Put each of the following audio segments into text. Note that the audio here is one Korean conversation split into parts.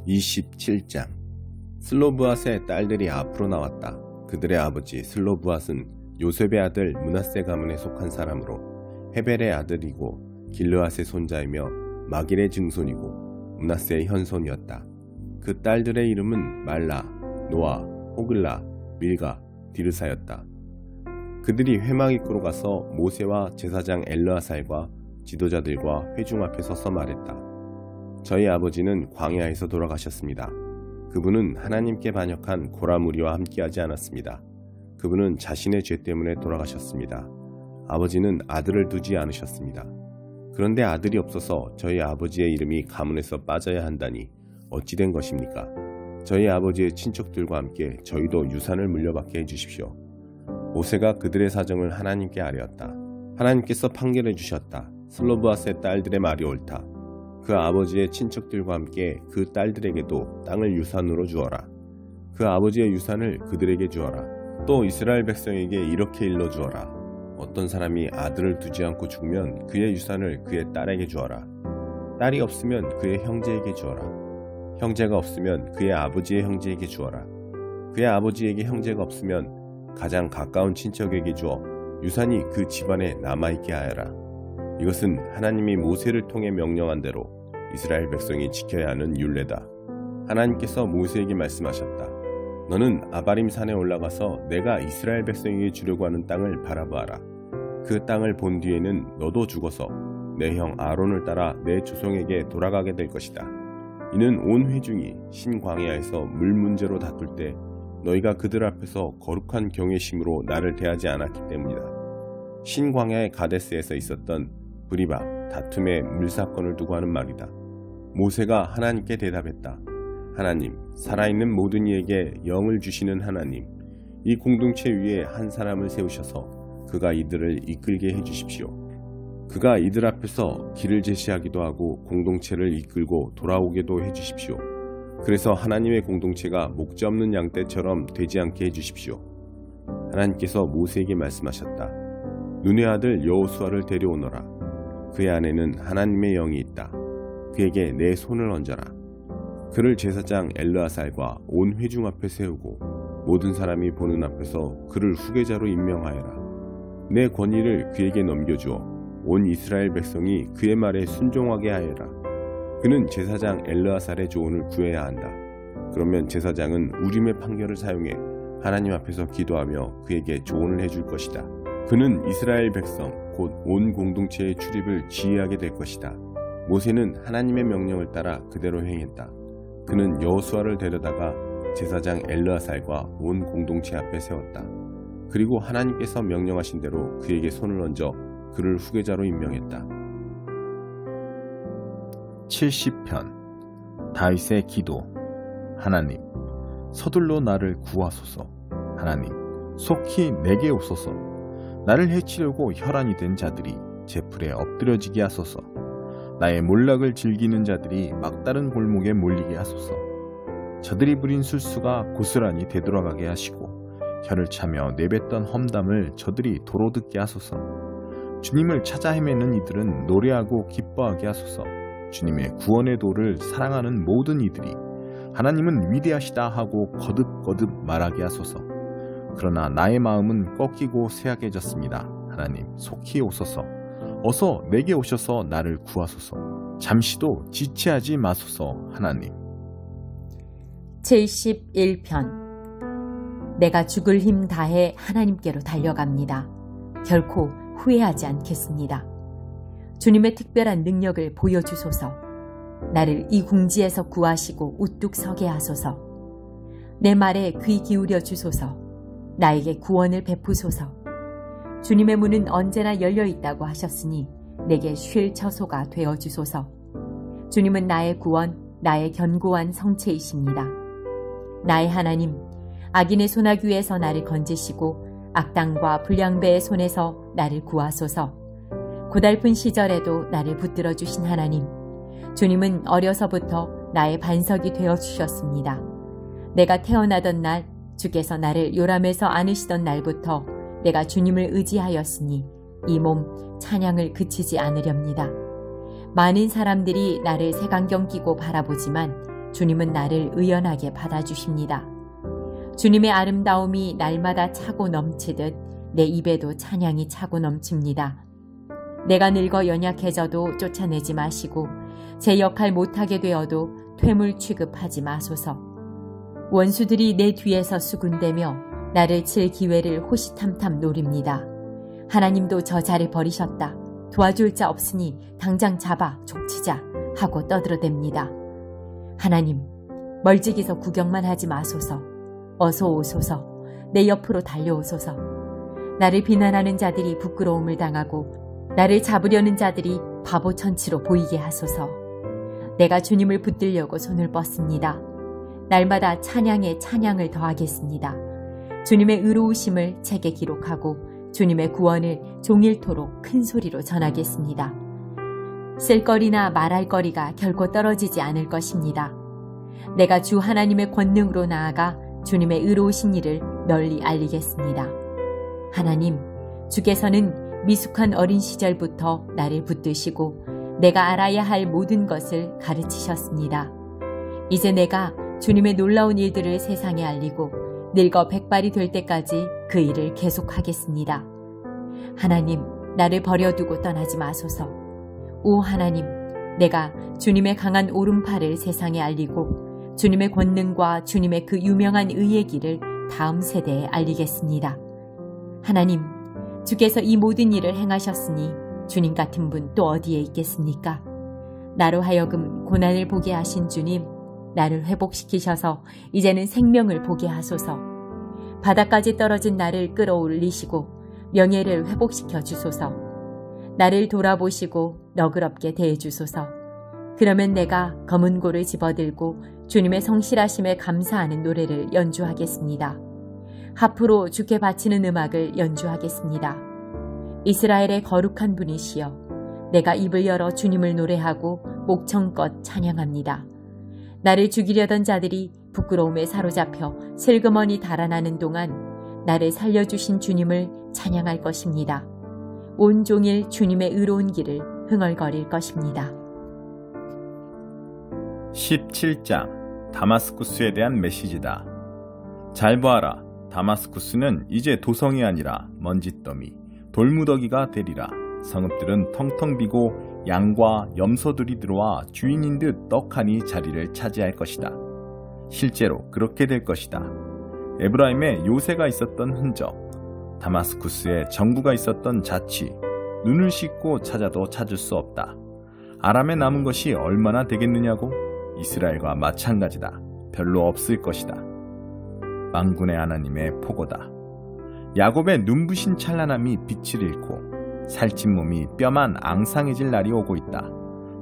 27장. 슬로브앗의 딸들이 앞으로 나왔다. 그들의 아버지 슬로브앗은 요셉의 아들 므낫세 가문에 속한 사람으로 헤벨의 아들이고 길르앗의 손자이며 마길의 증손이고 므낫세의 현손이었다. 그 딸들의 이름은 말라, 노아, 호글라, 밀가, 디르사였다. 그들이 회막 입구로 가서 모세와 제사장 엘르아살과 지도자들과 회중 앞에 서서 말했다. 저희 아버지는 광야에서 돌아가셨습니다. 그분은 하나님께 반역한 고라 무리와 함께하지 않았습니다. 그분은 자신의 죄 때문에 돌아가셨습니다. 아버지는 아들을 두지 않으셨습니다. 그런데 아들이 없어서 저희 아버지의 이름이 가문에서 빠져야 한다니 어찌 된 것입니까? 저희 아버지의 친척들과 함께 저희도 유산을 물려받게 해주십시오. 모세가 그들의 사정을 하나님께 아뢰었다. 하나님께서 판결해 주셨다. 슬로브앗의 딸들의 말이 옳다. 그 아버지의 친척들과 함께 그 딸들에게도 땅을 유산으로 주어라. 그 아버지의 유산을 그들에게 주어라. 또 이스라엘 백성에게 이렇게 일러주어라. 어떤 사람이 아들을 두지 않고 죽으면 그의 유산을 그의 딸에게 주어라. 딸이 없으면 그의 형제에게 주어라. 형제가 없으면 그의 아버지의 형제에게 주어라. 그의 아버지에게 형제가 없으면 가장 가까운 친척에게 주어 유산이 그 집안에 남아있게 하여라. 이것은 하나님이 모세를 통해 명령한 대로 이스라엘 백성이 지켜야 하는 율례다. 하나님께서 모세에게 말씀하셨다. 너는 아바림 산에 올라가서 내가 이스라엘 백성에게 주려고 하는 땅을 바라보아라. 그 땅을 본 뒤에는 너도 죽어서 내 형 아론을 따라 내 조상에게 돌아가게 될 것이다. 이는 온 회중이 신광야에서 물 문제로 다툴 때 너희가 그들 앞에서 거룩한 경외심으로 나를 대하지 않았기 때문이다. 신광야의 가데스에서 있었던 브리바 다툼의 물사건을 두고 하는 말이다. 모세가 하나님께 대답했다. 하나님, 살아있는 모든 이에게 영을 주시는 하나님, 이 공동체 위에 한 사람을 세우셔서 그가 이들을 이끌게 해주십시오. 그가 이들 앞에서 길을 제시하기도 하고 공동체를 이끌고 돌아오게도 해주십시오. 그래서 하나님의 공동체가 목자 없는 양떼처럼 되지 않게 해주십시오. 하나님께서 모세에게 말씀하셨다. 눈의 아들 여호수아를 데려오너라. 그의 안에는 하나님의 영이 있다. 그에게 내 손을 얹어라. 그를 제사장 엘르아살과 온 회중 앞에 세우고 모든 사람이 보는 앞에서 그를 후계자로 임명하여라. 내 권위를 그에게 넘겨주어 온 이스라엘 백성이 그의 말에 순종하게 하여라. 그는 제사장 엘르아살의 조언을 구해야 한다. 그러면 제사장은 우림의 판결을 사용해 하나님 앞에서 기도하며 그에게 조언을 해줄 것이다. 그는 이스라엘 백성 곧 온 공동체의 출입을 지휘하게 될 것이다. 모세는 하나님의 명령을 따라 그대로 행했다. 그는 여호수아를 데려다가 제사장 엘르아살과 온 공동체 앞에 세웠다. 그리고 하나님께서 명령하신 대로 그에게 손을 얹어 그를 후계자로 임명했다. 70편 다윗의 기도. 하나님, 서둘러 나를 구하소서. 하나님, 속히 내게 오소서. 나를 해치려고 혈안이 된 자들이 제 풀에 엎드려지게 하소서. 나의 몰락을 즐기는 자들이 막다른 골목에 몰리게 하소서. 저들이 부린 술수가 고스란히 되돌아가게 하시고 혀를 차며 내뱉던 험담을 저들이 도로 듣게 하소서. 주님을 찾아 헤매는 이들은 노래하고 기뻐하게 하소서. 주님의 구원의 도를 사랑하는 모든 이들이 하나님은 위대하시다 하고 거듭거듭 말하게 하소서. 그러나 나의 마음은 꺾이고 쇠약해졌습니다. 하나님, 속히 오소서. 어서 내게 오셔서 나를 구하소서. 잠시도 지체하지 마소서. 하나님. 71편. 내가 죽을 힘 다해 하나님께로 달려갑니다. 결코 후회하지 않겠습니다. 주님의 특별한 능력을 보여주소서. 나를 이 궁지에서 구하시고 우뚝 서게 하소서. 내 말에 귀 기울여 주소서. 나에게 구원을 베푸소서. 주님의 문은 언제나 열려 있다고 하셨으니 내게 쉴 처소가 되어 주소서. 주님은 나의 구원, 나의 견고한 성체이십니다. 나의 하나님, 악인의 소나귀에서 나를 건지시고 악당과 불량배의 손에서 나를 구하소서. 고달픈 시절에도 나를 붙들어 주신 하나님, 주님은 어려서부터 나의 반석이 되어 주셨습니다. 내가 태어나던 날, 주께서 나를 요람에서 안으시던 날부터 내가 주님을 의지하였으니 이 몸 찬양을 그치지 않으렵니다. 많은 사람들이 나를 색안경 끼고 바라보지만 주님은 나를 의연하게 받아주십니다. 주님의 아름다움이 날마다 차고 넘치듯 내 입에도 찬양이 차고 넘칩니다. 내가 늙어 연약해져도 쫓아내지 마시고 제 역할 못하게 되어도 퇴물 취급하지 마소서. 원수들이 내 뒤에서 수군대며 나를 칠 기회를 호시탐탐 노립니다. 하나님도 저 자를 버리셨다. 도와줄 자 없으니 당장 잡아 족치자 하고 떠들어댑니다. 하나님, 멀찍이서 구경만 하지 마소서. 어서 오소서. 내 옆으로 달려오소서. 나를 비난하는 자들이 부끄러움을 당하고 나를 잡으려는 자들이 바보천치로 보이게 하소서. 내가 주님을 붙들려고 손을 뻗습니다. 날마다 찬양에 찬양을 더하겠습니다. 주님의 의로우심을 책에 기록하고 주님의 구원을 종일토록 큰 소리로 전하겠습니다. 쓸거리나 말할 거리가 결코 떨어지지 않을 것입니다. 내가 주 하나님의 권능으로 나아가 주님의 의로우신 일을 널리 알리겠습니다. 하나님, 주께서는 미숙한 어린 시절부터 나를 붙드시고 내가 알아야 할 모든 것을 가르치셨습니다. 이제 내가 주님의 놀라운 일들을 세상에 알리고 늙어 백발이 될 때까지 그 일을 계속하겠습니다. 하나님, 나를 버려두고 떠나지 마소서. 오 하나님, 내가 주님의 강한 오른팔을 세상에 알리고 주님의 권능과 주님의 그 유명한 의의 길을 다음 세대에 알리겠습니다. 하나님, 주께서 이 모든 일을 행하셨으니 주님 같은 분 또 어디에 있겠습니까? 나로 하여금 고난을 보게 하신 주님, 나를 회복시키셔서 이제는 생명을 보게 하소서. 바닥까지 떨어진 나를 끌어올리시고 명예를 회복시켜 주소서. 나를 돌아보시고 너그럽게 대해주소서. 그러면 내가 검은 고를 집어들고 주님의 성실하심에 감사하는 노래를 연주하겠습니다. 하프로 주께 바치는 음악을 연주하겠습니다. 이스라엘의 거룩한 분이시여, 내가 입을 열어 주님을 노래하고 목청껏 찬양합니다. 나를 죽이려던 자들이 부끄러움에 사로잡혀 슬그머니 달아나는 동안 나를 살려주신 주님을 찬양할 것입니다. 온종일 주님의 의로운 길을 흥얼거릴 것입니다. 17장 다마스쿠스에 대한 메시지다. 잘 보아라. 다마스쿠스는 이제 도성이 아니라 먼지더미, 돌무더기가 되리라. 성읍들은 텅텅 비고 양과 염소들이 들어와 주인인 듯 떡하니 자리를 차지할 것이다. 실제로 그렇게 될 것이다. 에브라임에 요새가 있었던 흔적, 다마스쿠스에 정부가 있었던 자취, 눈을 씻고 찾아도 찾을 수 없다. 아람에 남은 것이 얼마나 되겠느냐고? 이스라엘과 마찬가지다. 별로 없을 것이다. 만군의 하나님의 포고다. 야곱의 눈부신 찬란함이 빛을 잃고 살찐 몸이 뼈만 앙상해질 날이 오고 있다.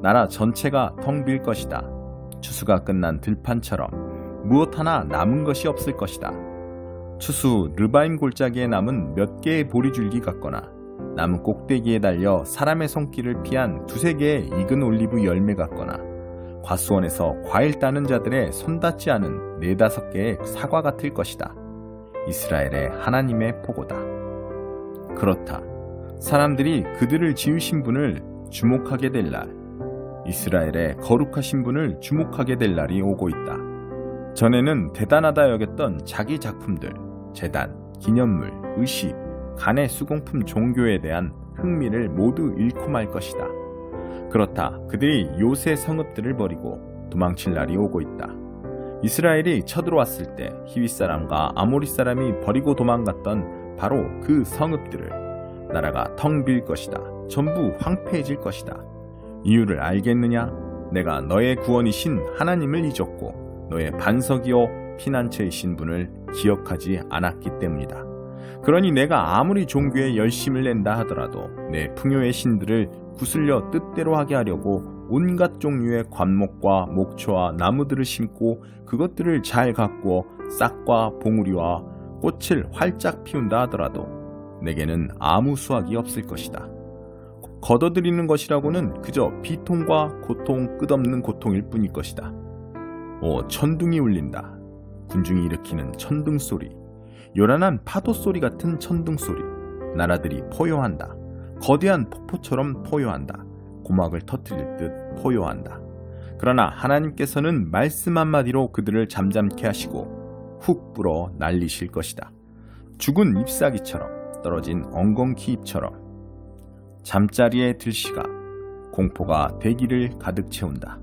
나라 전체가 텅 빌 것이다. 추수가 끝난 들판처럼 무엇 하나 남은 것이 없을 것이다. 추수 르바임 골짜기에 남은 몇 개의 보리줄기 같거나 나무 꼭대기에 달려 사람의 손길을 피한 두세 개의 익은 올리브 열매 같거나 과수원에서 과일 따는 자들의 손 닿지 않은 네다섯 개의 사과 같을 것이다. 이스라엘의 하나님의 포고다. 그렇다. 사람들이 그들을 지으신 분을 주목하게 될 날, 이스라엘의 거룩하신 분을 주목하게 될 날이 오고 있다. 전에는 대단하다 여겼던 자기 작품들, 제단, 기념물, 의식, 간의 수공품 종교에 대한 흥미를 모두 잃고 말 것이다. 그렇다. 그들이 요새 성읍들을 버리고 도망칠 날이 오고 있다. 이스라엘이 쳐들어왔을 때 히윗 사람과 아모리 사람이 버리고 도망갔던 바로 그 성읍들을 나라가 텅 빌 것이다. 전부 황폐해질 것이다. 이유를 알겠느냐? 내가 너의 구원이신 하나님을 잊었고 너의 반석이요 피난처이신 분을 기억하지 않았기 때문이다. 그러니 내가 아무리 종교에 열심을 낸다 하더라도 내 풍요의 신들을 구슬려 뜻대로 하게 하려고 온갖 종류의 관목과 목초와 나무들을 심고 그것들을 잘 가꾸어 싹과 봉우리와 꽃을 활짝 피운다 하더라도 내게는 아무 수확이 없을 것이다. 거둬들이는 것이라고는 그저 비통과 고통 끝없는 고통일 뿐일 것이다. 오, 천둥이 울린다. 군중이 일으키는 천둥소리, 요란한 파도소리 같은 천둥소리. 나라들이 포효한다. 거대한 폭포처럼 포효한다. 고막을 터뜨릴 듯 포효한다. 그러나 하나님께서는 말씀 한마디로 그들을 잠잠케 하시고 훅 불어 날리실 것이다. 죽은 잎사귀처럼 떨어진 엉겅퀴 잎처럼 잠자리에 들시가 공포가 대기를 가득 채운다.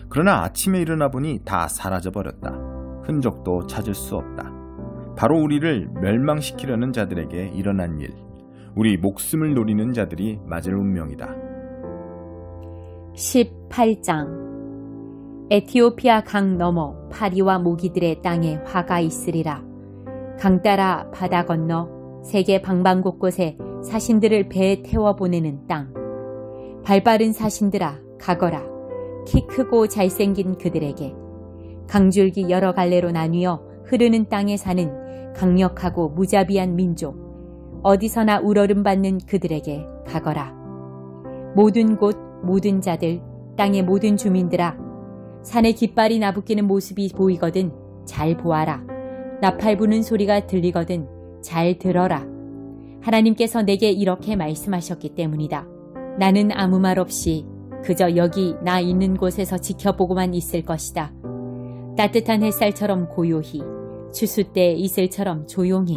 그러나 아침에 일어나 보니 다 사라져버렸다. 흔적도 찾을 수 없다. 바로 우리를 멸망시키려는 자들에게 일어난 일, 우리 목숨을 노리는 자들이 맞을 운명이다. 18장 에티오피아 강 너머 파리와 모기들의 땅에 화가 있으리라. 강 따라 바다 건너 세계 방방곳곳에 사신들을 배에 태워 보내는 땅. 발빠른 사신들아 가거라. 키 크고 잘생긴 그들에게. 강줄기 여러 갈래로 나뉘어 흐르는 땅에 사는 강력하고 무자비한 민족. 어디서나 우러름받는 그들에게 가거라. 모든 곳 모든 자들 땅의 모든 주민들아 산에 깃발이 나부끼는 모습이 보이거든 잘 보아라. 나팔 부는 소리가 들리거든 잘 들어라. 하나님께서 내게 이렇게 말씀하셨기 때문이다. 나는 아무 말 없이 그저 여기 나 있는 곳에서 지켜보고만 있을 것이다. 따뜻한 햇살처럼 고요히, 추수 때 이슬처럼 조용히.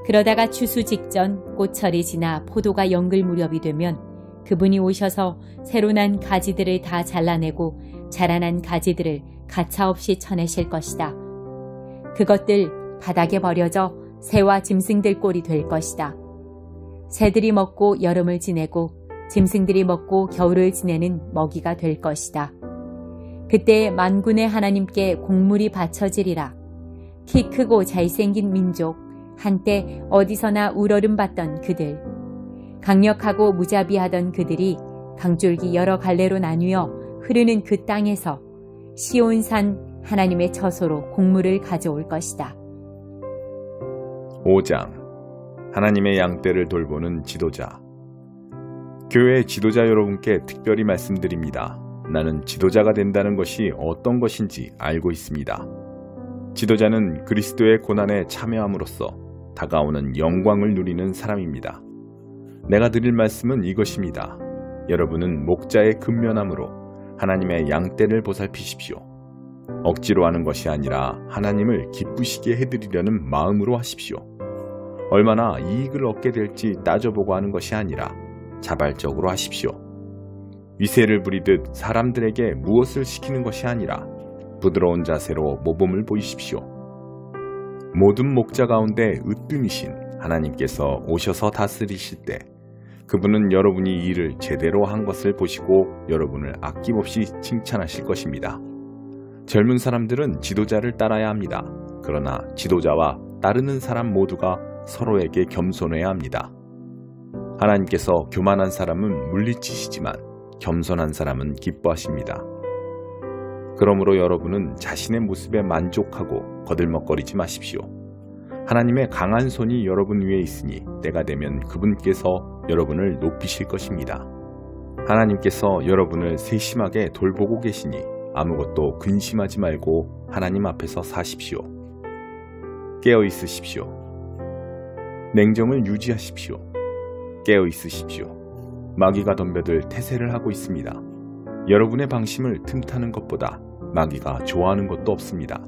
그러다가 추수 직전 꽃철이 지나 포도가 연글 무렵이 되면 그분이 오셔서 새로 난 가지들을 다 잘라내고 자라난 가지들을 가차없이 쳐내실 것이다. 그것들 바닥에 버려져 새와 짐승들 꼴이 될 것이다. 새들이 먹고 여름을 지내고 짐승들이 먹고 겨울을 지내는 먹이가 될 것이다. 그때 만군의 하나님께 곡물이 바쳐지리라. 키 크고 잘생긴 민족, 한때 어디서나 우러름받던 그들, 강력하고 무자비하던 그들이 강줄기 여러 갈래로 나뉘어 흐르는 그 땅에서 시온산 하나님의 처소로 곡물을 가져올 것이다. 5장 하나님의 양떼를 돌보는 지도자. 교회 지도자 여러분께 특별히 말씀드립니다. 나는 지도자가 된다는 것이 어떤 것인지 알고 있습니다. 지도자는 그리스도의 고난에 참여함으로써 다가오는 영광을 누리는 사람입니다. 내가 드릴 말씀은 이것입니다. 여러분은 목자의 근면함으로 하나님의 양떼를 보살피십시오. 억지로 하는 것이 아니라 하나님을 기쁘시게 해드리려는 마음으로 하십시오. 얼마나 이익을 얻게 될지 따져보고 하는 것이 아니라 자발적으로 하십시오. 위세를 부리듯 사람들에게 무엇을 시키는 것이 아니라 부드러운 자세로 모범을 보이십시오. 모든 목자 가운데 으뜸이신 하나님께서 오셔서 다스리실 때 그분은 여러분이 일을 제대로 한 것을 보시고 여러분을 아낌없이 칭찬하실 것입니다. 젊은 사람들은 지도자를 따라야 합니다. 그러나 지도자와 따르는 사람 모두가 서로에게 겸손해야 합니다. 하나님께서 교만한 사람은 물리치시지만 겸손한 사람은 기뻐하십니다. 그러므로 여러분은 자신의 모습에 만족하고 거들먹거리지 마십시오. 하나님의 강한 손이 여러분 위에 있으니 때가 되면 그분께서 여러분을 높이실 것입니다. 하나님께서 여러분을 세심하게 돌보고 계시니 아무것도 근심하지 말고 하나님 앞에서 사십시오. 깨어 있으십시오. 냉정을 유지하십시오. 깨어 있으십시오. 마귀가 덤벼들 태세를 하고 있습니다. 여러분의 방심을 틈타는 것보다 마귀가 좋아하는 것도 없습니다.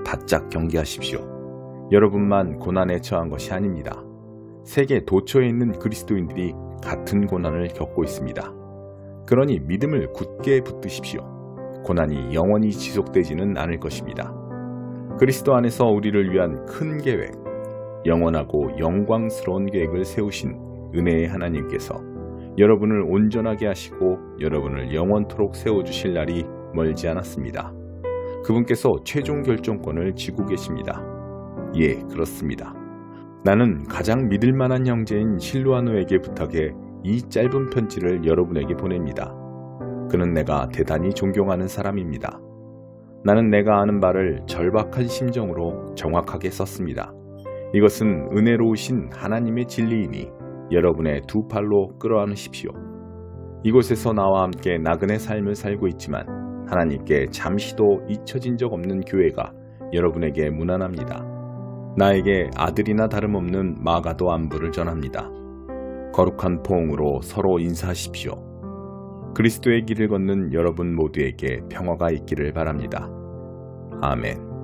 바짝 경계하십시오. 여러분만 고난에 처한 것이 아닙니다. 세계 도처에 있는 그리스도인들이 같은 고난을 겪고 있습니다. 그러니 믿음을 굳게 붙드십시오. 고난이 영원히 지속되지는 않을 것입니다. 그리스도 안에서 우리를 위한 큰 계획, 영원하고 영광스러운 계획을 세우신 은혜의 하나님께서 여러분을 온전하게 하시고 여러분을 영원토록 세워주실 날이 멀지 않았습니다. 그분께서 최종 결정권을 쥐고 계십니다. 예, 그렇습니다. 나는 가장 믿을 만한 형제인 실루아노에게 부탁해 이 짧은 편지를 여러분에게 보냅니다. 그는 내가 대단히 존경하는 사람입니다. 나는 내가 아는 바를 절박한 심정으로 정확하게 썼습니다. 이것은 은혜로우신 하나님의 진리이니 여러분의 두 팔로 끌어안으십시오. 이곳에서 나와 함께 나그네 삶을 살고 있지만 하나님께 잠시도 잊혀진 적 없는 교회가 여러분에게 무난합니다. 나에게 아들이나 다름없는 마가도 안부를 전합니다. 거룩한 포옹으로 서로 인사하십시오. 그리스도의 길을 걷는 여러분 모두에게 평화가 있기를 바랍니다. 아멘.